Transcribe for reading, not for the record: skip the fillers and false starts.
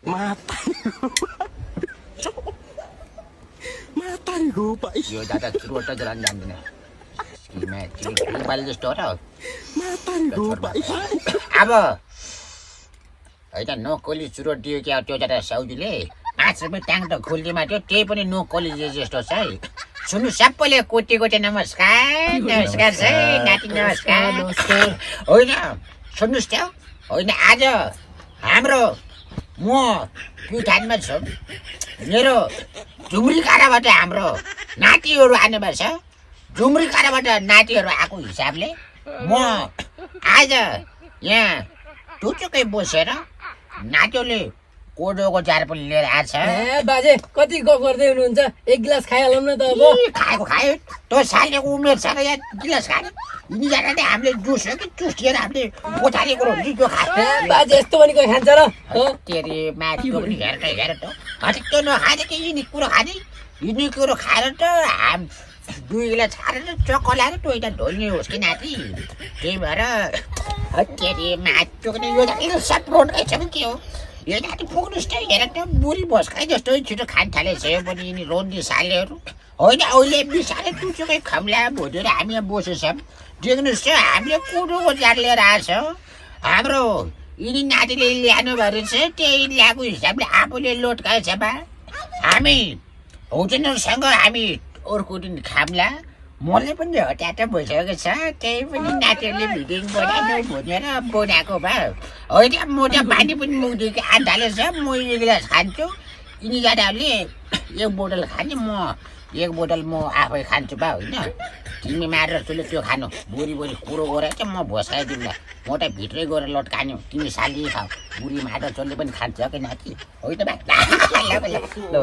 मातारीको भाइ यो दादा चुरोट जलान जान्दैन स्किममा मोबाइल जस्तो हो र मातारीको भाइ अब होइन नोकोली चुरोट दियो क्या त्यो दादा साउजीले 5 रुपियाँ ट्याङ त खोलिदिएमा थियो त्यही पनि नोकोली जस्तो छ है सुन्नु सबैले कोटी नमस्कार नमस्कार है नाति नमस्कार होइन सुन्नुहोस् त होइन आज हाम्रो म प्युठानमा छु मेरो झुम्री काँडाबाट हाम्रो नातिहरू आउनुभएको छ झुम्री काँडाबाट नातिहरू आएको हिसाबले म आज यहाँ टुचुकै बसेर नातिहरूले कोदोको जार पनि लिएर आएको छ बाजे कति गफ गर्दै हुनुहुन्छ एक गिलास खाइहालौँ न त अब खायो त्यो सालेको उमेर छ र यहाँ गिलास खाने यिनीजना चाहिँ हामीले जुस हो कि जुस लिएर हामीले पोथारी कुरो हुन्छ त्यो खायो बाजे यस्तो पनि कोही खान्छ र के अरे माथिको पनि हेर त त्यो नखाने कि यिनी कुरो खाने यिनी कुरो खाएर त हाम 2 गिलास खाएर त चक्क लाएर टोइटा ढोल्ने होस् कि नाति त्यही भएर के अरे माथिको पनि यो जाति सब रोडकै छ कि के हो यो जाति पुग्नुहोस् त हेर त बुढी बस्काइ जस्तो छिटो खान थालेछ यो पनि यिनी रोड्ने सालेहरू होइन अहिले बिसारे टुचुकै खम्ला भोटेर हामी यहाँ बसेछौँ देख्नुहोस् त हामीले कोदोको जार लिएर आएको छ हाम्रो यिनी नातिले ल्यानु भएर चाहिँ त्यही ल्याएको हिसाबले आफूले लोटकाएछ बा हामी हुजनहरूसँग हामी अर्को दिन खाम्ला मलाई पनि हट्याट भइसकेको छ त्यही पनि नातिहरूले भिडियो बनाउनु भनेर बनाएको भए होइन म त पानी पनि मुखदेखि आन्थालेछ म 1 गिलास खान्छु यिनीजनाहरूले 1 बोतल खाने म 1 बोतल म आफै खान्छु बा होइन तिमी मारेर तैँले त्यो खानु बुढी कुरो गरेर चाहिँ म भस्काइदिउँला म त भित्रै गएर लट्कान्यो तिमी साली खाऊ बुढी मारेर तैँले पनि खान्छ कि नाति होइन बा ल